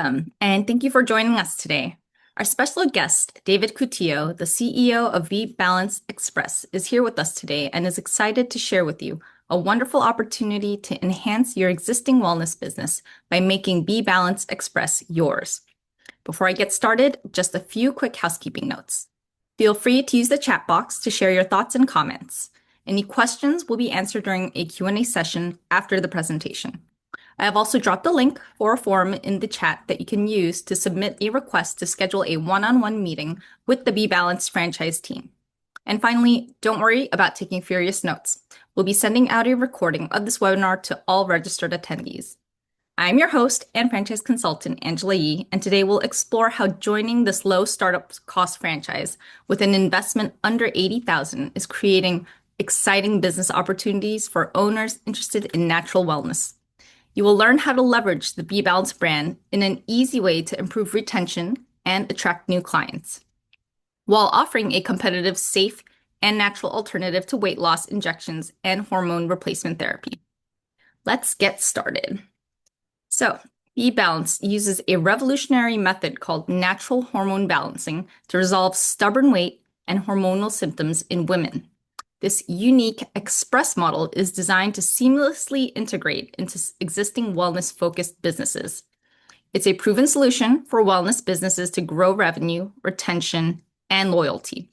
Welcome, and thank you for joining us today. Our special guest, David Coutillo, the CEO of BeBalanced Express, is here with us today and is excited to share with you a wonderful opportunity to enhance your existing wellness business by making BeBalanced Express yours. Before I get started, just a few quick housekeeping notes. Feel free to use the chat box to share your thoughts and comments. Any questions will be answered during a Q&A session after the presentation. I have also dropped a link for a form in the chat that you can use to submit a request to schedule a one-on-one meeting with the BeBalanced franchise team. And finally, don't worry about taking furious notes. We'll be sending out a recording of this webinar to all registered attendees. I'm your host and franchise consultant, Angela Yee, and today we'll explore how joining this low startup cost franchise with an investment under $80,000 is creating exciting business opportunities for owners interested in natural wellness. You will learn how to leverage the BeBalanced brand in an easy way to improve retention and attract new clients, while offering a competitive, safe, and natural alternative to weight loss injections and hormone replacement therapy. Let's get started. So, BeBalanced uses a revolutionary method called Natural Hormone Balancing to resolve stubborn weight and hormonal symptoms in women. This unique express model is designed to seamlessly integrate into existing wellness-focused businesses. It's a proven solution for wellness businesses to grow revenue, retention, and loyalty.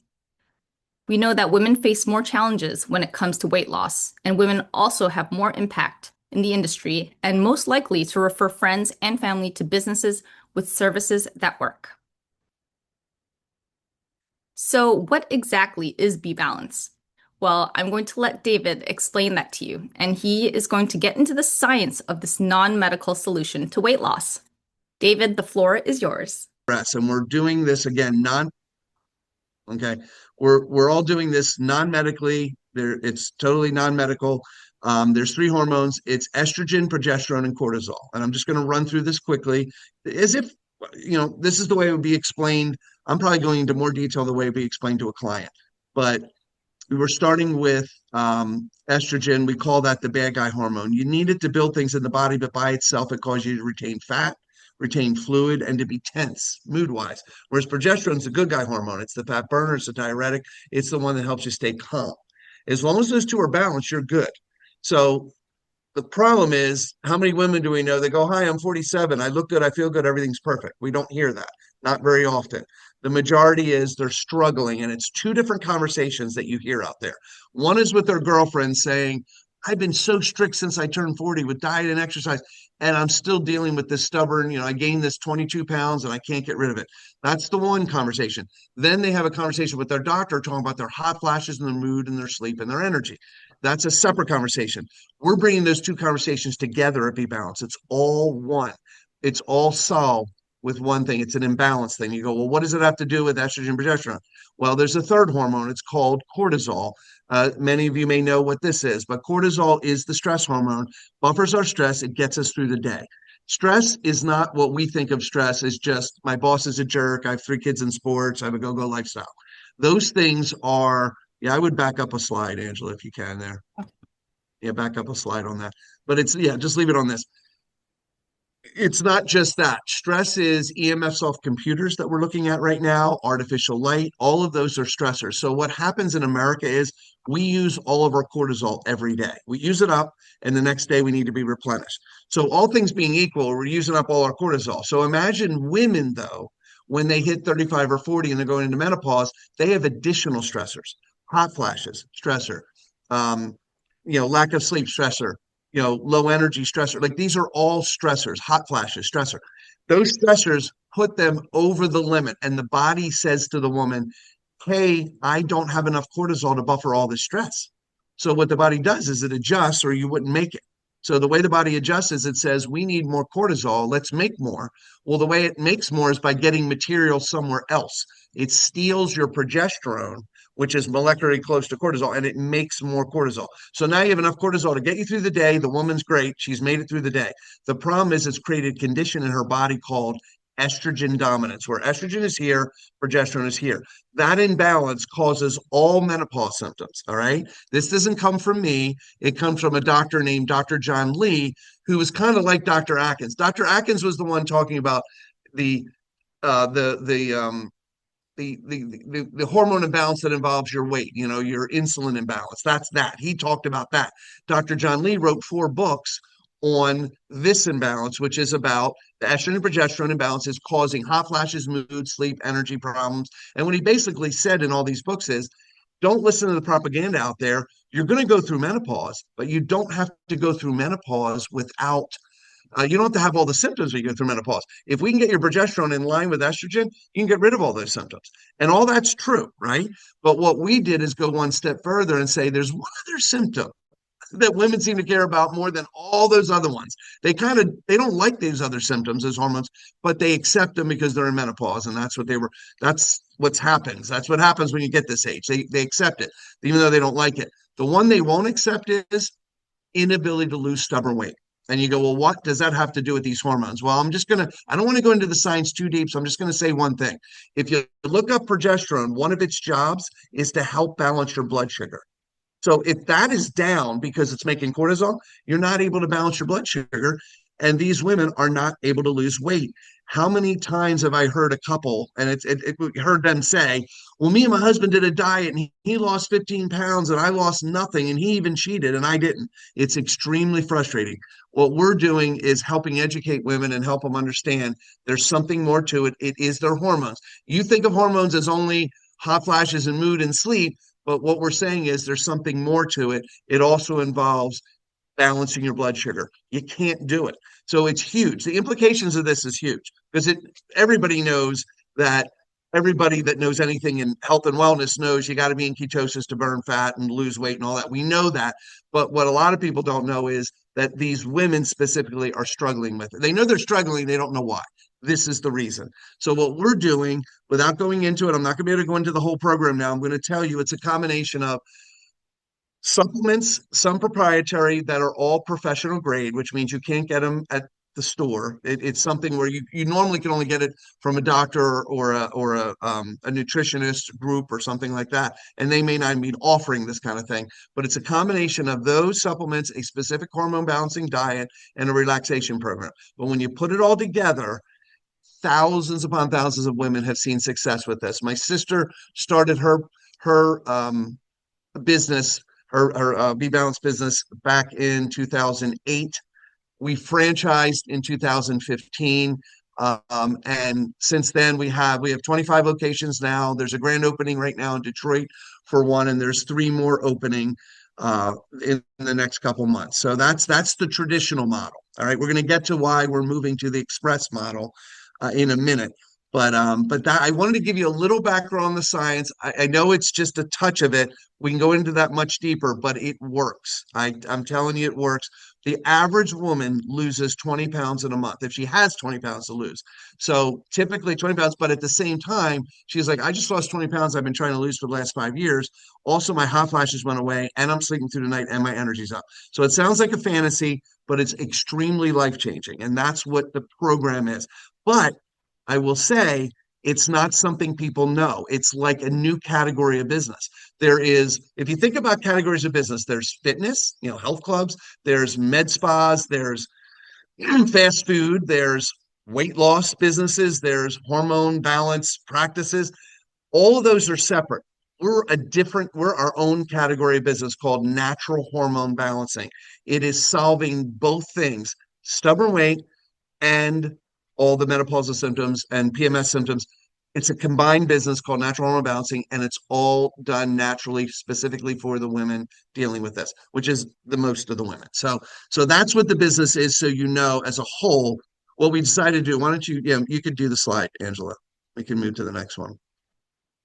We know that women face more challenges when it comes to weight loss, and women also have more impact in the industry and most likely to refer friends and family to businesses with services that work. So what exactly is BeBalanced? Well, I'm going to let David explain that to you, and he is going to get into the science of this non-medical solution to weight loss. David, the floor is yours. And we're doing this again, we're all doing this non-medically. It's totally non-medical. There's three hormones. It's estrogen, progesterone, and cortisol. And I'm just going to run through this quickly as if, this is the way it would be explained. I'm probably going into more detail the way it would be explained to a client, but we were starting with estrogen. We call that the bad guy hormone. You need it to build things in the body, but by itself, it causes you to retain fat, retain fluid, and to be tense mood-wise. Whereas progesterone is the good guy hormone. It's the fat burner. It's the diuretic. It's the one that helps you stay calm. As long as those two are balanced, you're good. So the problem is, how many women do we know? They go, hi, I'm 47. I look good. I feel good. Everything's perfect. We don't hear that. Not very often. The majority is they're struggling, and it's two different conversations that you hear out there. One is with their girlfriend saying, I've been so strict since I turned 40 with diet and exercise, and I'm still dealing with this stubborn, I gained this 22 pounds and I can't get rid of it. That's the one conversation. Then they have a conversation with their doctor talking about their hot flashes and their mood and their sleep and their energy. That's a separate conversation. We're bringing those two conversations together at BeBalanced. It's all one. It's all solved with one thing. It's an imbalance thing. You go, well, what does it have to do with estrogen and progesterone? Well, there's a third hormone. It's called cortisol. Many of you may know what this is, but cortisol is the stress hormone, buffers our stress. It gets us through the day. Stress is not what we think of stress as just my boss is a jerk. I have 3 kids in sports. I have a go-go lifestyle. Those things are, I would back up a slide, Angela, if you can there. Yeah, back up a slide on that. But just leave it on this. It's not just that. Stress is EMFs off computers that we're looking at right now, artificial light, all of those are stressors. So what happens in America is we use all of our cortisol every day. We use it up, and the next day we need to be replenished. So all things being equal, we're using up all our cortisol. So imagine women, though, when they hit 35 or 40 and they're going into menopause, they have additional stressors, hot flashes, stressor, lack of sleep, stressor, low energy stressor. Like these are all stressors, hot flashes, stressor. Those stressors put them over the limit. And the body says to the woman, hey, I don't have enough cortisol to buffer all this stress. So what the body does is it adjusts, or you wouldn't make it. So the way the body adjusts is it says, we need more cortisol. Let's make more. Well, the way it makes more is by getting material somewhere else. It steals your progesterone, which is molecularly close to cortisol, and it makes more cortisol. So now you have enough cortisol to get you through the day. The woman's great. She's made it through the day. The problem is it's created a condition in her body called estrogen dominance, where estrogen is here, progesterone is here. That imbalance causes all menopause symptoms. All right. This doesn't come from me. It comes from a doctor named Dr. John Lee, who was kind of like Dr. Atkins. Dr. Atkins was the one talking about the uh, the the um, the hormone imbalance that involves your weight, your insulin imbalance. That's that. He talked about that. Dr. John Lee wrote 4 books on this imbalance, which is about the estrogen and progesterone imbalance is causing hot flashes, mood, sleep, energy problems. And what he basically said in all these books is, don't listen to the propaganda out there. You're going to go through menopause, but you don't have to go through menopause without you don't have to have all the symptoms when you go through menopause. If we can get your progesterone in line with estrogen, you can get rid of all those symptoms. And all that's true, right? But what we did is go one step further and say there's one other symptom that women seem to care about more than all those other ones. They don't like these other symptoms as hormones, but they accept them because they're in menopause, and that's what happens. That's what happens when you get this age. They accept it, even though they don't like it. The one they won't accept is inability to lose stubborn weight. And you go, well, what does that have to do with these hormones? Well, I don't want to go into the science too deep, so I'm just going to say one thing. If you look up progesterone, one of its jobs is to help balance your blood sugar. So if that is down because it's making cortisol, you're not able to balance your blood sugar. And these women are not able to lose weight. How many times have I heard a couple and heard them say, well, me and my husband did a diet and he lost 15 pounds and I lost nothing and he even cheated and I didn't. It's extremely frustrating. What we're doing is helping educate women and help them understand there's something more to it. It is their hormones. You think of hormones as only hot flashes and mood and sleep, but what we're saying is there's something more to it. It also involves balancing your blood sugar. You can't do it. So it's huge. The implications of this is huge because everybody knows that everybody that knows anything in health and wellness knows you got to be in ketosis to burn fat and lose weight and all that. We know that. But what a lot of people don't know is that these women specifically are struggling with it. They know they're struggling. They don't know why. This is the reason. So what we're doing, without going into it, I'm not going to be able to go into the whole program now. I'm going to tell you it's a combination of supplements, some proprietary that are all professional grade, which means you can't get them at the store. It's something where you normally can only get it from a doctor or a nutritionist group or something like that, and they may not be offering this kind of thing. But it's a combination of those supplements, a specific hormone balancing diet, and a relaxation program. But when you put it all together, thousands upon thousands of women have seen success with this. My sister started her business, her BeBalanced business back in 2008. We franchised in 2015. And since then we have 25 locations now. There's a grand opening right now in Detroit for one, and there's 3 more opening in the next couple months. So that's the traditional model. All right, we're going to get to why we're moving to the express model in a minute. But that I wanted to give you a little background on the science. I know it's just a touch of it. We can go into that much deeper, but it works. I'm telling you, it works. The average woman loses 20 pounds in a month if she has 20 pounds to lose. So typically 20 pounds, but at the same time, she's like, I just lost 20 pounds I've been trying to lose for the last 5 years. Also, my hot flashes went away and I'm sleeping through the night and my energy's up. So it sounds like a fantasy, but it's extremely life-changing. And that's what the program is. But I will say it's not something people know. It's like a new category of business. If you think about categories of business, there's fitness, health clubs, there's med spas, there's fast food, there's weight loss businesses, there's hormone balance practices. All of those are separate. We're our own category of business called Natural Hormone Balancing. It is solving both things, stubborn weight and all the menopausal symptoms and PMS symptoms. It's a combined business called Natural Hormone Balancing, and it's all done naturally, specifically for the women dealing with this, which is the most of the women. So that's what the business is. So as a whole, what we decided to do. Why don't you could do the slide, Angela. We can move to the next one.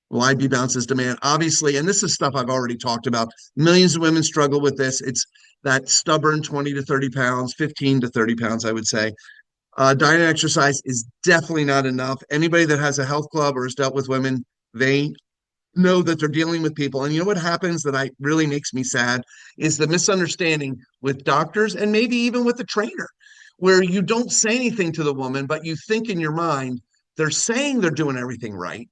Why BeBalance's demand, obviously, and this is stuff I've already talked about. Millions of women struggle with this. It's that stubborn 20 to 30 pounds, 15 to 30 pounds, I would say. Diet and exercise is definitely not enough. Anybody that has a health club or has dealt with women, they know that they're dealing with people. And you know what happens that really makes me sad is the misunderstanding with doctors and maybe even with the trainer. where you don't say anything to the woman, but you think in your mind, they're saying they're doing everything right,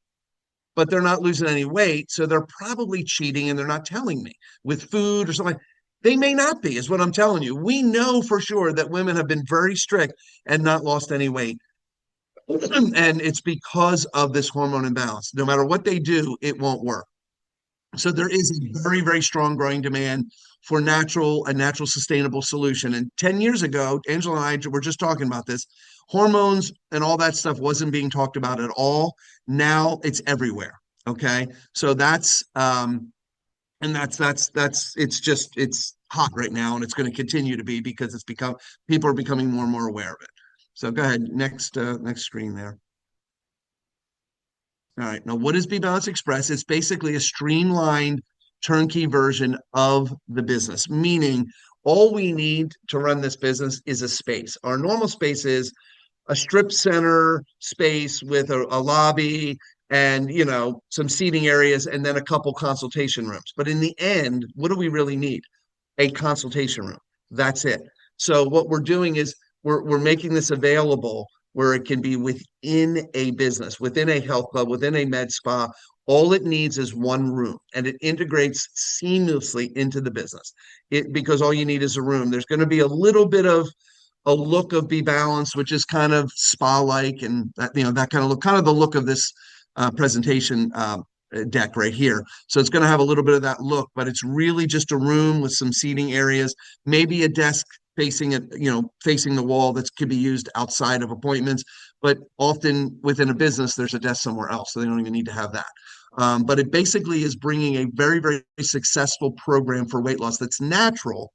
but they're not losing any weight. So they're probably cheating and they're not telling me with food or something. They may not be, is what I'm telling you. We know for sure that women have been very strict and not lost any weight. And it's because of this hormone imbalance. No matter what they do, it won't work. So there is a very, very strong growing demand for a natural sustainable solution. And 10 years ago, Angela and I were just talking about this. Hormones and all that stuff wasn't being talked about at all. Now it's everywhere. Okay. So it's hot right now and it's going to continue to be because people are becoming more and more aware of it. So go ahead, next screen there. All right. Now, what is BeBalanced Express? It's basically a streamlined turnkey version of the business, meaning all we need to run this business is a space. Our normal space is a strip center space with a lobby and some seating areas and then a couple consultation rooms. But in the end, what do we really need? A consultation room. That's it. So what we're doing is we're making this available where it can be within a business, within a health club, within a med spa. All it needs is one room and it integrates seamlessly into the business. Because all you need is a room. There's going to be a little bit of a look of Be Balanced, which is kind of spa-like and that kind of look, kind of the look of this presentation deck right here. So it's going to have a little bit of that look, but it's really just a room with some seating areas, maybe a desk facing it, facing the wall that could be used outside of appointments. But often within a business, there's a desk somewhere else, so they don't even need to have that. But it basically is bringing a very, very successful program for weight loss that's natural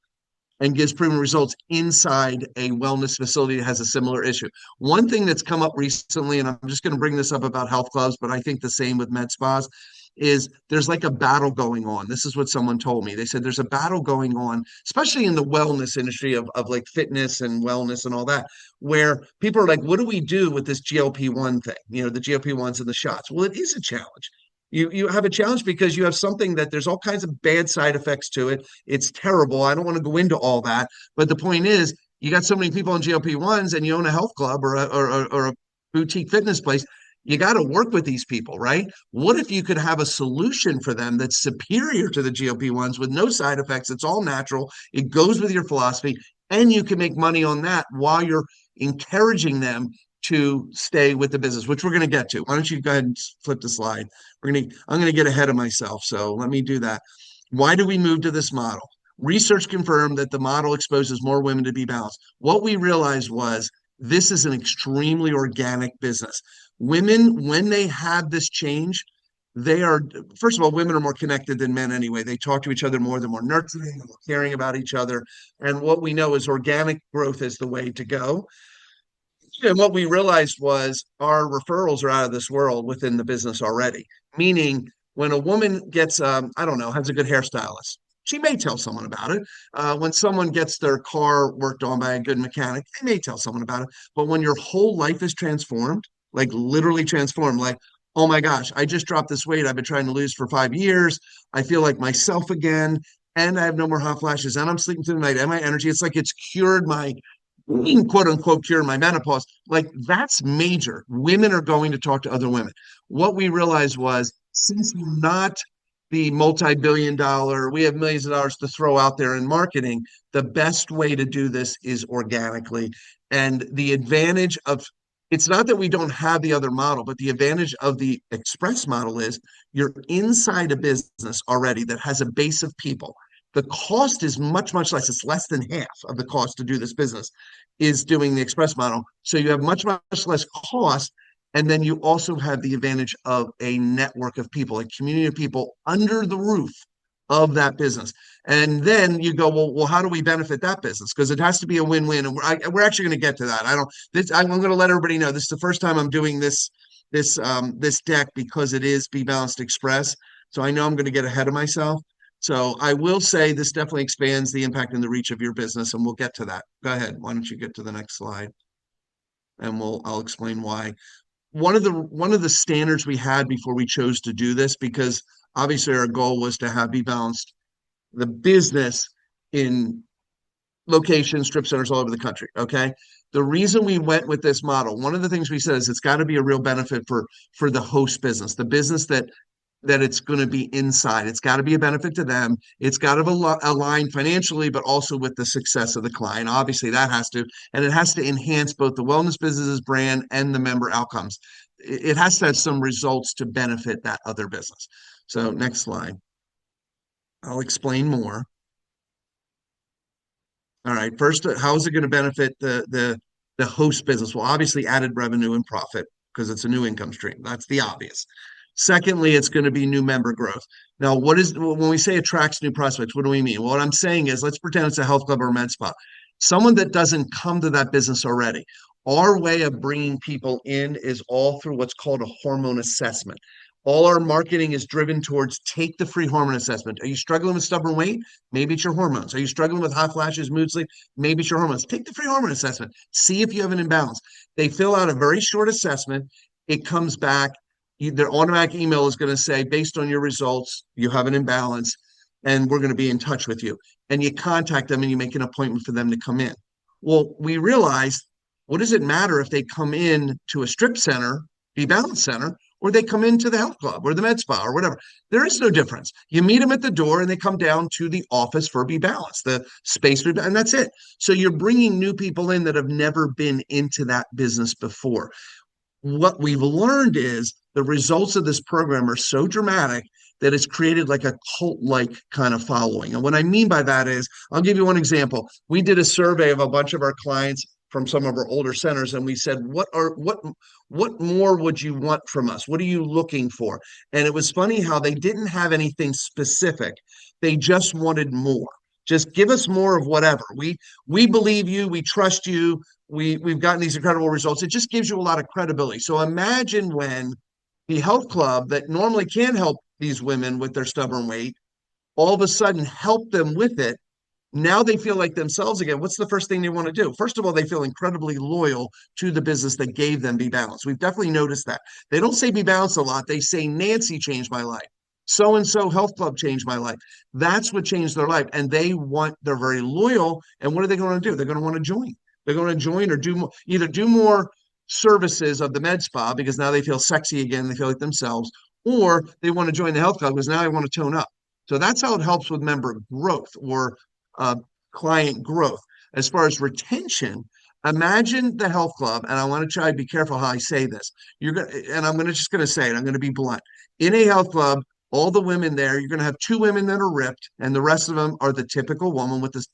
and gives proven results inside a wellness facility that has a similar issue. One thing that's come up recently, and I'm just going to bring this up about health clubs, but I think the same with med spas, is there's like a battle going on. This is what someone told me. They said there's a battle going on, especially in the wellness industry of like fitness and wellness and all that, where people are like, what do we do with this GLP-1 thing? The GLP-1s and the shots. Well, it is a challenge. You have a challenge because you have something that there's all kinds of bad side effects to it. It's terrible. I don't want to go into all that. But the point is, you got so many people on GLP-1s and you own a health club or a boutique fitness place. You got to work with these people, right? What if you could have a solution for them that's superior to the GLP-1s with no side effects? It's all natural. It goes with your philosophy, and you can make money on that while you're encouraging them to stay with the business, which we're going to get to. Why don't you go ahead and flip the slide? I'm going to get ahead of myself, so let me do that. Why do we move to this model? Research confirmed that the model exposes more women to be balanced. What we realized was this is an extremely organic business. Women, when they have this change, they are, first of all, women are more connected than men anyway. They talk to each other more, they're more nurturing, they're more caring about each other. And what we know is organic growth is the way to go. And what we realized was our referrals are out of this world within the business already. Meaning, when a woman gets, I don't know, has a good hairstylist, she may tell someone about it. When someone gets their car worked on by a good mechanic, they may tell someone about it. But when your whole life is transformed, like literally transformed, like, oh my gosh, I just dropped this weight I've been trying to lose for 5 years. I feel like myself again, and I have no more hot flashes, and I'm sleeping through the night, and my energy, it's like it's cured my quote unquote cure my menopause. Like that's major. Women are going to talk to other women. What we realized was since we're not the multi-billion dollar, we have millions of dollars to throw out there in marketing, the best way to do this is organically. And the advantage of it's not that we don't have the other model, but the advantage of the express model is you're inside a business already that has a base of people. The cost is much, much less. It's less than half of the cost to do this business is doing the express model. So you have much, much less cost. And then you also have the advantage of a network of people, a community of people under the roof of that business. And then you go, well, how do we benefit that business? Because it has to be a win-win. And we're actually going to get to that. I'm going to let everybody know this is the first time I'm doing this deck because it is Be Balanced Express. So I know I'm going to get ahead of myself. So I will say this definitely expands the impact and the reach of your business, and we'll get to that. Go ahead. Why don't you get to the next slide? And I'll explain why. One of the standards we had before we chose to do this, because obviously our goal was to have Be Balanced, the business in locations, strip centers all over the country. Okay. The reason we went with this model, one of the things we said is it's got to be a real benefit for the host business, the business that it's going to be inside. It's got to be a benefit to them. It's got to align financially, but also with the success of the client. Obviously, that has to, and it has to enhance both the wellness business's brand and the member outcomes. It has to have some results to benefit that other business. So next slide. I'll explain more. All right. First, how is it going to benefit the host business? Well, obviously, added revenue and profit because it's a new income stream. That's the obvious. Secondly, it's going to be new member growth. Now, what is when we say attracts new prospects? What do we mean? Well, what I'm saying is, let's pretend it's a health club or a med spa. Someone that doesn't come to that business already. Our way of bringing people in is all through what's called a hormone assessment. All our marketing is driven towards take the free hormone assessment. Are you struggling with stubborn weight? Maybe it's your hormones. Are you struggling with hot flashes, mood sleep? Maybe it's your hormones. Take the free hormone assessment. See if you have an imbalance. They fill out a very short assessment. It comes back. Their automatic email is going to say, based on your results, you have an imbalance, and we're going to be in touch with you. And you contact them and you make an appointment for them to come in. Well, we realized, what does it matter if they come in to a strip center, BeBalanced Center, or they come into the health club or the med spa or whatever? There is no difference. You meet them at the door and they come down to the office for BeBalanced, the space, and that's it. So you're bringing new people in that have never been into that business before. What we've learned is the results of this program are so dramatic that it's created like a cult-like kind of following. And what I mean by that is, I'll give you one example. We did a survey of a bunch of our clients from some of our older centers, and we said, what more would you want from us? What are you looking for? And it was funny how they didn't have anything specific. They just wanted more. Just give us more of whatever. We believe you, we trust you, we've gotten these incredible results. It just gives you a lot of credibility. So imagine when the health club that normally can help these women with their stubborn weight all of a sudden help them with it. Now they feel like themselves again. What's the first thing they want to do? First of all, they feel incredibly loyal to the business that gave them BeBalanced. We've definitely noticed that. They don't say BeBalanced a lot. They say Nancy changed my life. So and so health club changed my life. That's what changed their life. And they're very loyal. And what are they going to do? They're going to want to join. They're going to join or do more, either do more services of the med spa because now they feel sexy again. They feel like themselves, or they want to join the health club because now they want to tone up. So that's how it helps with member growth or client growth. As far as retention, imagine the health club, and I want to try to be careful how I say this. And I'm just going to say it. I'm going to be blunt. In a health club, all the women there, you're going to have two women that are ripped, and the rest of them are the typical woman with this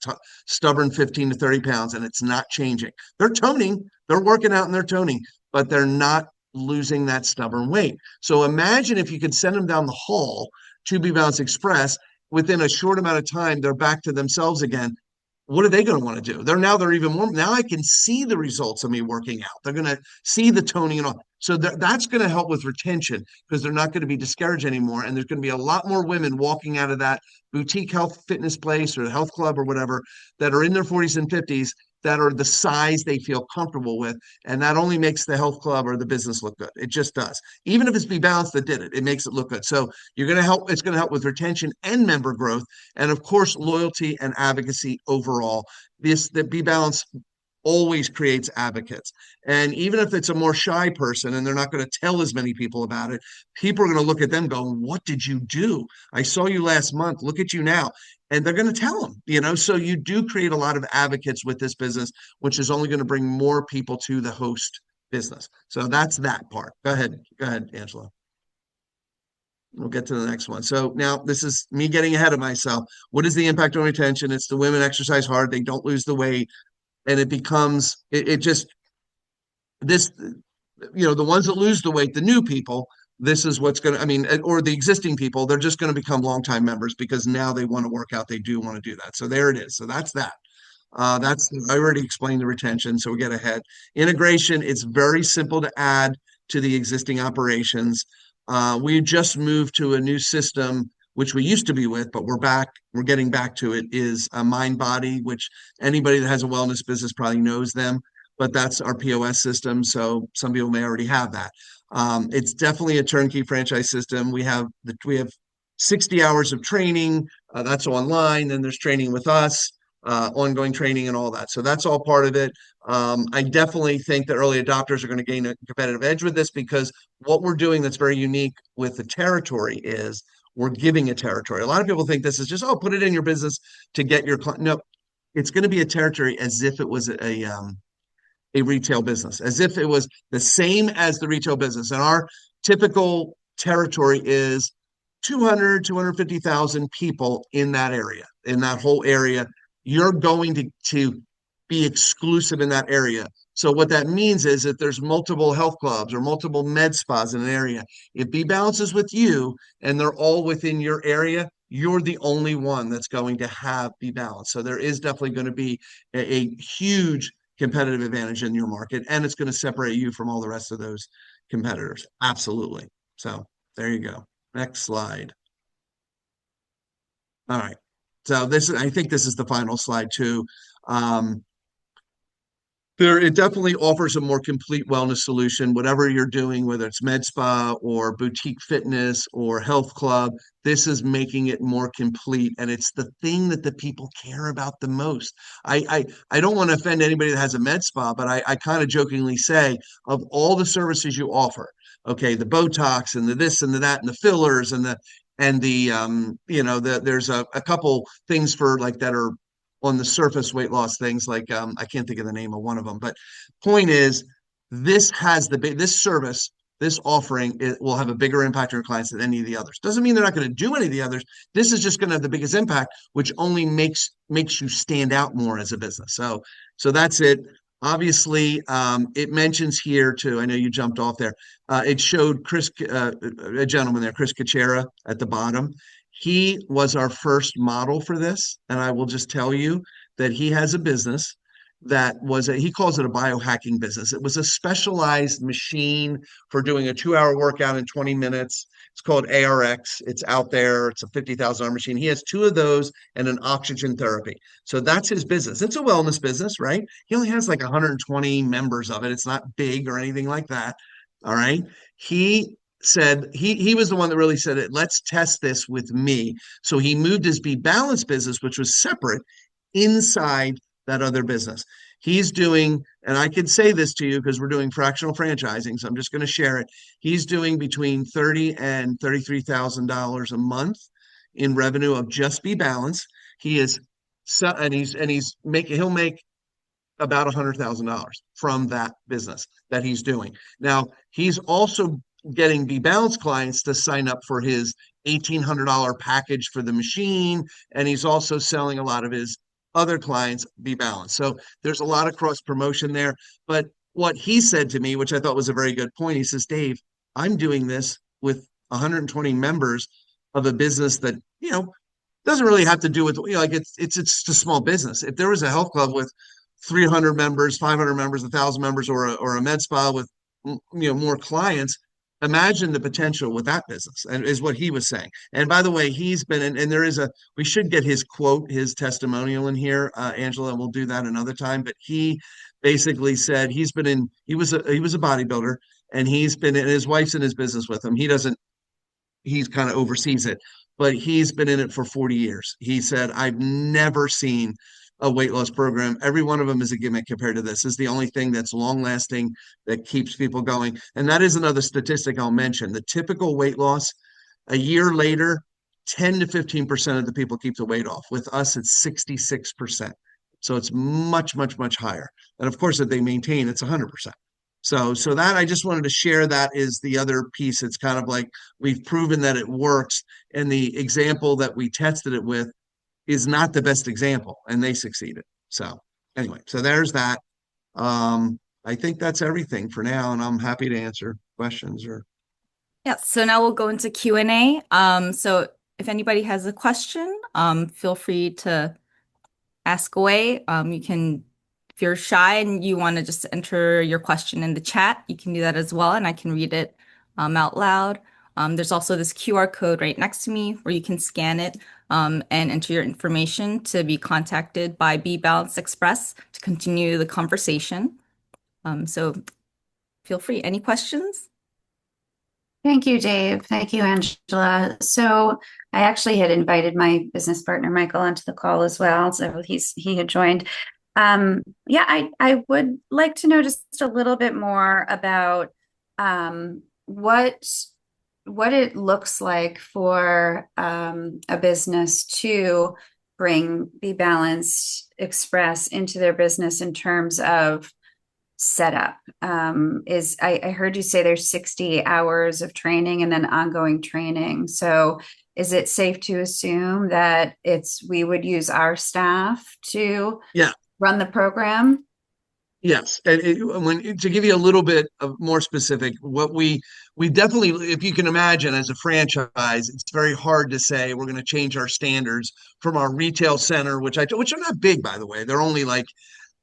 stubborn 15 to 30 pounds, and it's not changing. They're toning, they're working out and they're toning, but they're not losing that stubborn weight. So imagine if you could send them down the hall to BeBalanced Express. Within a short amount of time, they're back to themselves again. What are they going to want to do? They're even more. Now I can see the results of me working out. They're going to see the toning and all. So that's going to help with retention because they're not going to be discouraged anymore. And there's going to be a lot more women walking out of that boutique health fitness place or the health club or whatever that are in their 40s and 50s that are the size they feel comfortable with. And that only makes the health club or the business look good. It just does. Even if it's BeBalanced that did it, it makes it look good. So it's going to help with retention and member growth. And of course, loyalty and advocacy overall. The BeBalanced always creates advocates. And even if it's a more shy person and they're not going to tell as many people about it, people are going to look at them going, what did you do? I saw you last month. Look at you now. And they're going to tell them, so you do create a lot of advocates with this business, which is only going to bring more people to the host business. So that's that part. Go ahead, Angela. We'll get to the next one. So now this is me getting ahead of myself. What is the impact on retention? It's the women exercise hard. They don't lose the weight. And it becomes, it just, this, the ones that lose the weight, the new people, this is what's going to, or the existing people, they're just going to become longtime members because now they want to work out. They do want to do that. So there it is. So that's that. I already explained the retention. So we get ahead. Integration, it's very simple to add to the existing operations. We just moved to a new system, which we used to be with, but we're getting back to it, is a MindBody, which anybody that has a wellness business probably knows them, but that's our POS system. So some people may already have that. It's definitely a turnkey franchise system. We have 60 hours of training. That's online. Then there's training with us. ongoing training and all that. So that's all part of it. I definitely think that early adopters are going to gain a competitive edge with this because what we're doing that's very unique with the territory is we're giving a territory. A lot of people think this is just, oh, put it in your business to get your client. No, it's going to be a territory as if it was a retail business, as if it was the same as the retail business. And our typical territory is 200, 250,000 people in that area, in that whole area. You're going to be exclusive in that area. So what that means is that there's multiple health clubs or multiple med spas in an area. If BeBalance is with you and they're all within your area, you're the only one that's going to have BeBalance. So there is definitely going to be a huge competitive advantage in your market, and it's going to separate you from all the rest of those competitors. Absolutely. So there you go. Next slide. All right. So I think this is the final slide too. Um, it definitely offers a more complete wellness solution, whatever you're doing, whether it's med spa or boutique fitness or health club. This is making it more complete, and it's the thing that the people care about the most. I don't want to offend anybody that has a med spa, but I kind of jokingly say, of all the services you offer, okay, the Botox and the this and the that and the fillers and the there's a couple things for like that are on the surface weight loss things like I can't think of the name of one of them, but point is this service, this offering, it will have a bigger impact on your clients than any of the others. Doesn't mean they're not going to do any of the others. This is just going to have the biggest impact, which only makes you stand out more as a business. So that's it. Obviously, it mentions here too. I know you jumped off there. It showed a gentleman there, Chris Kachera, at the bottom. He was our first model for this, and I will just tell you that he has a business he calls it a biohacking business. It was a specialized machine for doing a 2-hour workout in 20 minutes. It's called ARX. It's out there. It's a $50,000 machine. He has two of those and an oxygen therapy. So that's his business. It's a wellness business, right? He only has like 120 members of it. It's not big or anything like that. All right. He said he was the one that really said it. Let's test this with me. So he moved his BeBalanced business, which was separate, inside that other business. He's doing, and I can say this to you because we're doing fractional franchising, so I'm just going to share it. He's doing between $30,000 and $33,000 a month in revenue of just BeBalanced. He is he'll make about $100,000 from that business that he's doing. Now, he's also getting BeBalanced clients to sign up for his $1,800 package for the machine, and he's also selling a lot of his other clients BeBalanced. So there's a lot of cross promotion there. But what he said to me, which I thought was a very good point, he says, Dave, I'm doing this with 120 members of a business that, doesn't really have to do with, like it's a small business. If there was a health club with 300 members, 500 members, 1,000 members, or a med spa with more clients, imagine the potential with that business, and is what he was saying. And by the way, he's been in, and we should get his quote, his testimonial in here, Angela, and we'll do that another time. But he basically said he was a bodybuilder, and and his wife's in his business with him. He's kind of oversees it, but he's been in it for 40 years. He said, I've never seen a weight loss program. Every one of them is a gimmick compared to this. This is the only thing that's long lasting, that keeps people going. And that is another statistic I'll mention. The typical weight loss, a year later, 10 to 15% of the people keep the weight off. With us, it's 66%. So it's much, much, much higher. And of course, if they maintain, it's 100%. So that I just wanted to share, that is the other piece. It's kind of like we've proven that it works. And the example that we tested it with is not the best example, and they succeeded. So anyway, so there's that. I think that's everything for now, and I'm happy to answer questions or. Yeah, so now we'll go into Q&A. So if anybody has a question, feel free to ask away. If you're shy and you want to just enter your question in the chat, you can do that as well, and I can read it out loud. There's also this QR code right next to me where you can scan it and enter your information to be contacted by BeBalanced Express to continue the conversation. So feel free. Any questions? Thank you, Dave. Thank you, Angela. So I actually had invited my business partner Michael onto the call as well. So he had joined. Yeah, I would like to know just a little bit more about what it looks like for a business to bring Be Balanced Express into their business in terms of setup. I heard you say there's 60 hours of training and then ongoing training. So is it safe to assume that we would use our staff to Yeah. run the program? Yes, and to give you a little bit of more specific, what we definitely, if you can imagine, as a franchise, it's very hard to say we're going to change our standards from our retail center, which are not big, by the way. They're only like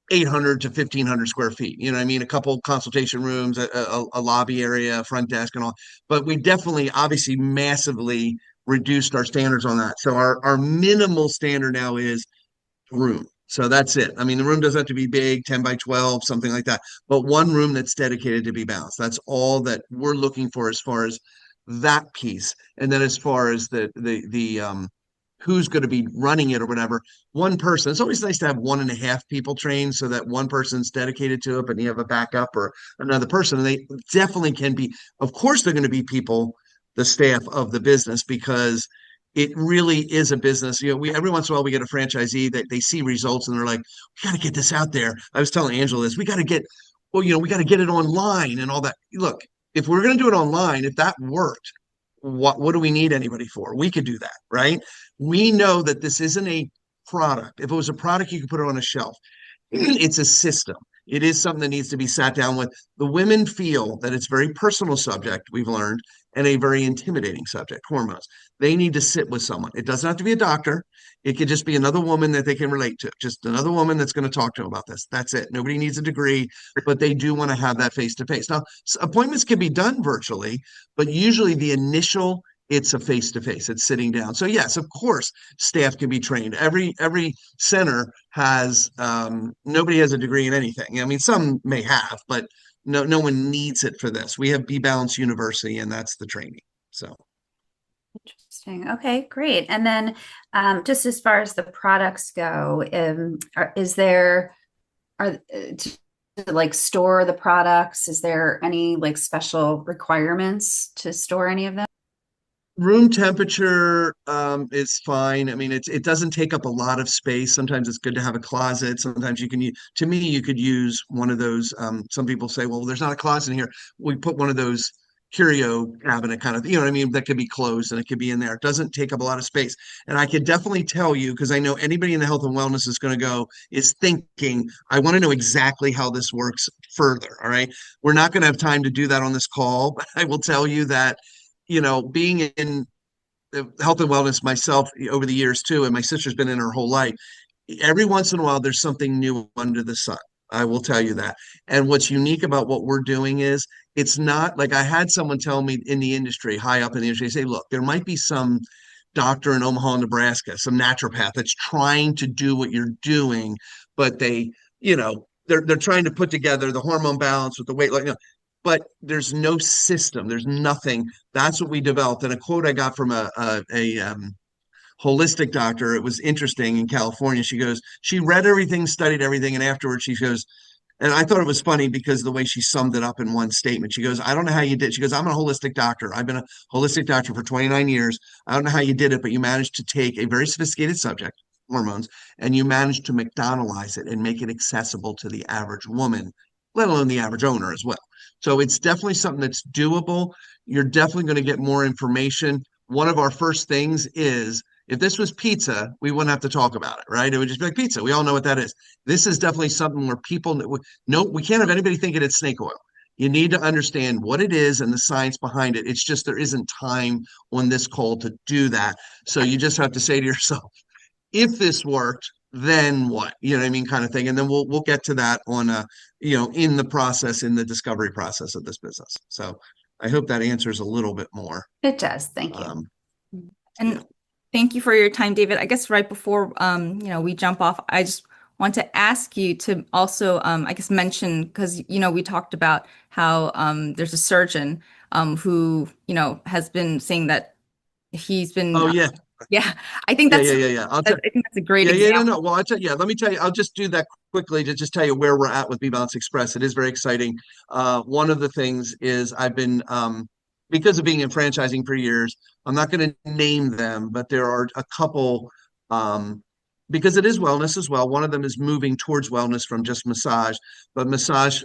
800 to 1,500 square feet. You know what I mean? A couple consultation rooms, a lobby area, a front desk, and all. But we definitely, obviously, massively reduced our standards on that. So our minimal standard now is room. So that's it. I mean, the room doesn't have to be big, 10 by 12, something like that, but one room that's dedicated to Be Balanced. That's all that we're looking for as far as that piece. And then as far as the who's going to be running it or whatever, one person. It's always nice to have 1.5 people trained so that one person's dedicated to it, but you have a backup or another person. And they definitely can be, of course, they're going to be people, the staff of the business, because it really is a business. You know, we every once in a while we get a franchisee that they see results and they're like, we got to get this out there. I was telling Angela this, we got to get, well, we got to get it online and all that. Look, if we're going to do it online, if that worked, what do we need anybody for? We could do that, right? We know that this isn't a product. If it was a product, you could put it on a shelf. It's a system. It is something that needs to be sat down with. The women feel that it's a very personal subject, we've learned, and a very intimidating subject, hormones. They need to sit with someone. It doesn't have to be a doctor. It could just be another woman that they can relate to, just another woman that's going to talk to them about this. That's it. Nobody needs a degree, but they do want to have that face to face. Now, appointments can be done virtually, but usually the initial it's a face to face. It's sitting down. So yes, of course, staff can be trained. Every center has nobody has a degree in anything. I mean, some may have, but no one needs it for this. We have Be Balanced University, and that's the training. So Interesting. Okay, great. And then just as far as the products go, is there to like store the products? Is there any like special requirements to store any of them? room temperature is fine. I mean, it doesn't take up a lot of space. Sometimes it's good to have a closet. Sometimes you can use, to me, you could use one of those. Some people say, well, there's not a closet in here. We put one of those curio cabinet kind of, you know what I mean? That could be closed and it could be in there. It doesn't take up a lot of space. And I could definitely tell you, because I know anybody in the health and wellness is going to go, is thinking, I want to know exactly how this works further. All right. We're not going to have time to do that on this call, but I will tell you that being in health and wellness myself over the years too, and my sister's been in her whole life, every once in a while there's something new under the sun. I will tell you that. And what's unique about what we're doing is it's not like I had someone tell me in the industry, high up in the industry, say, look, there might be some doctor in Omaha, Nebraska, some naturopath that's trying to do what you're doing, but they're trying to put together the hormone balance with the weight, but there's no system. There's nothing. That's what we developed. And a quote I got from a holistic doctor. It was interesting in California. She goes, she read everything, studied everything, and afterwards she goes, and I thought it was funny because the way she summed it up in one statement. She goes, I don't know how you did. She goes, I'm a holistic doctor. I've been a holistic doctor for 29 years. I don't know how you did it, but you managed to take a very sophisticated subject, hormones, and you managed to McDonaldize it and make it accessible to the average woman, let alone the average owner as well. So it's definitely something that's doable. You're definitely going to get more information. One of our first things is if this was pizza, we wouldn't have to talk about it, right? It would just be like pizza. We all know what that is. This is definitely something where people know we can't have anybody thinking it's snake oil. You need to understand what it is and the science behind it. It's just there isn't time on this call to do that. So you just have to say to yourself, if this worked, then what? You know what I mean, kind of thing. And then we'll get to that on in the process, in the discovery process of this business. So I hope that answers a little bit more. It does. Thank you. Um, yeah. And thank you for your time, David. I guess right before we jump off, I just want to ask you to also I guess mention because we talked about how there's a surgeon. who, has been saying that he's been, Oh yeah, yeah, I think yeah, that's, yeah, yeah, yeah. I think that's a great Yeah, yeah, no, example. no. Well, let me tell you, I'll just do that quickly to just tell you where we're at with BeBalance Express. It is very exciting. One of the things is I've been, because of being in franchising for years, I'm not going to name them, but there are a couple, because it is wellness as well. One of them is moving towards wellness from just massage, but massage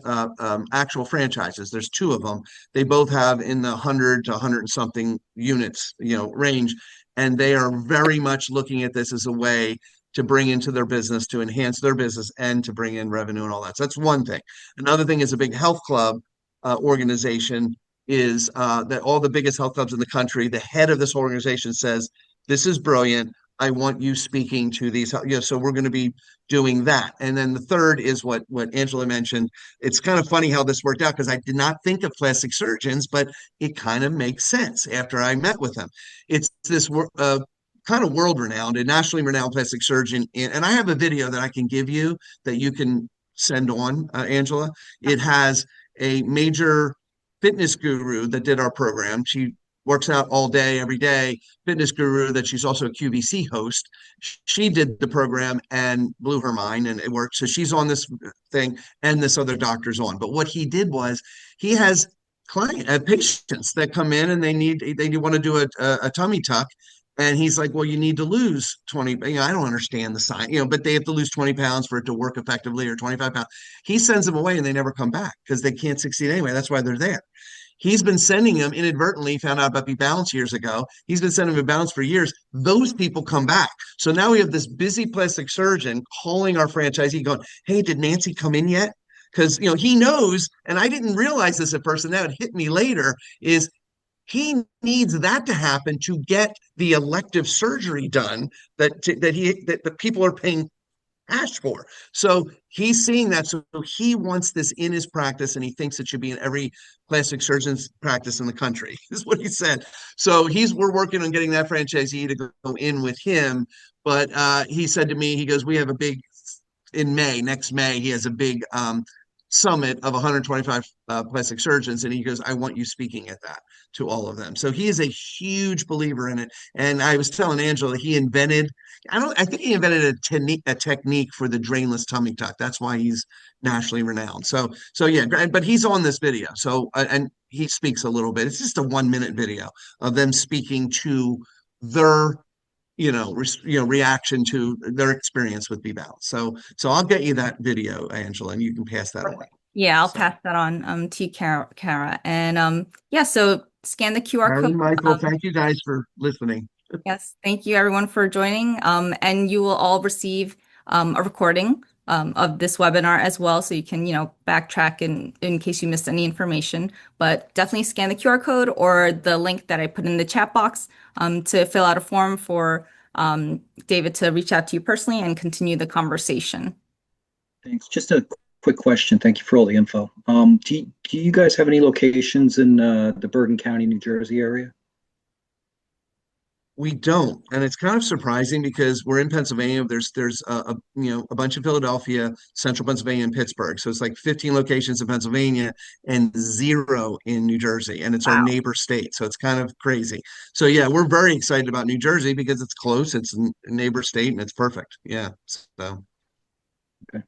actual franchises. There's two of them. They both have in the 100 to 100 and something units, range, and they are very much looking at this as a way to bring into their business, to enhance their business, and to bring in revenue and all that. So that's one thing. Another thing is a big health club organization is that all the biggest health clubs in the country, the head of this organization says, this is brilliant. I want you speaking to these, so we're going to be doing that. And then the third is what Angela mentioned. It's kind of funny how this worked out because I did not think of plastic surgeons, but it kind of makes sense after I met with them. It's this kind of world renowned and nationally renowned plastic surgeon. And I have a video that I can give you that you can send on, Angela. It has a major fitness guru that did our program. She works out all day, every day, fitness guru that she's also a QVC host. She did the program and blew her mind and it worked. So she's on this thing and this other doctor's on. But what he did was he has patients that come in and they want to do a tummy tuck. And he's like, well, you need to lose 20. I don't understand the science, but they have to lose 20 pounds for it to work effectively, or 25 pounds. He sends them away and they never come back because they can't succeed anyway. That's why they're there. He's been sending them inadvertently, found out about BeBalance years ago. He's been sending them BeBalance for years. Those people come back. So now we have this busy plastic surgeon calling our franchisee going, hey, did Nancy come in yet? Because he knows, and I didn't realize this at first, and now it hit me later, is he needs that to happen to get the elective surgery done that the people are paying cash for. So he's seeing that. So he wants this in his practice, and he thinks it should be in every plastic surgeon's practice in the country, is what he said. So we're working on getting that franchisee to go in with him. But he said to me, he goes, we have a big, in next May, he has a big summit of 125 plastic surgeons, and he goes, I want you speaking at that to all of them. So he is a huge believer in it. And I was telling Angela, I think he invented a technique for the drainless tummy tuck. That's why he's nationally renowned. So yeah, but he's on this video. So and he speaks a little bit. It's just a 1 minute video of them speaking to their reaction to their experience with BeBalance. So I'll get you that video, Angela, and you can pass that on. Yeah, I'll So, pass that on to Kara. And yeah, so scan the QR Harry code. and Michael, thank you guys for listening. Yes, thank you everyone for joining. And you will all receive a recording of this webinar as well, so you can, backtrack in case you missed any information. But definitely scan the QR code or the link that I put in the chat box to fill out a form for David to reach out to you personally and continue the conversation. Thanks. Just a quick question. Thank you for all the info. Do you guys have any locations in the Bergen County, New Jersey area? We don't, and it's kind of surprising because we're in Pennsylvania. There's a bunch in Philadelphia, Central Pennsylvania, and Pittsburgh. So it's like 15 locations in Pennsylvania and 0 in New Jersey, and it's our Wow. neighbor state. So it's kind of crazy. So yeah, we're very excited about New Jersey because it's close, it's a neighbor state, and it's perfect. Yeah. So Okay.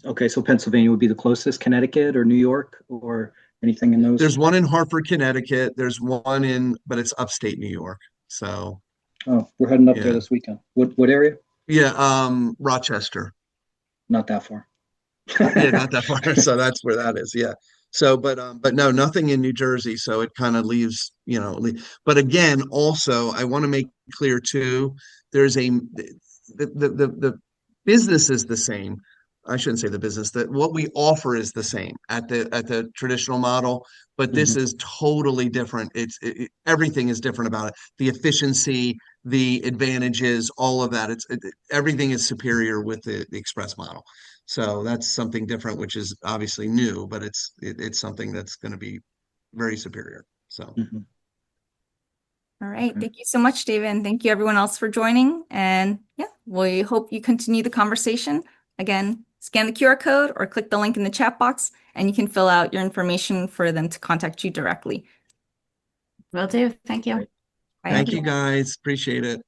Okay, so Pennsylvania would be the closest, Connecticut or New York or anything in those? there's one in Hartford, Connecticut. There's one but it's upstate New York. So Oh, we're heading up there yeah, this weekend. What area? yeah, Rochester. Not that far. Yeah, not that far. So that's where that is. Yeah. So, but no, nothing in New Jersey. So it kind of leaves, but again, also I want to make clear too, there's the business is the same. I shouldn't say the business, that what we offer is the same at the traditional model, but this Mhm. is totally different. Everything is different about it. The efficiency, the advantages, all of that. Everything is superior with the express model. So that's something different, which is obviously new, but it's something that's going to be very superior. So Mhm. All right. Okay. Thank you so much, David. And thank you everyone else for joining. And yeah, we hope you continue the conversation. Again, scan the QR code or click the link in the chat box and you can fill out your information for them to contact you directly. Will do. Thank you. Great. Bye. Thank you guys. Appreciate it.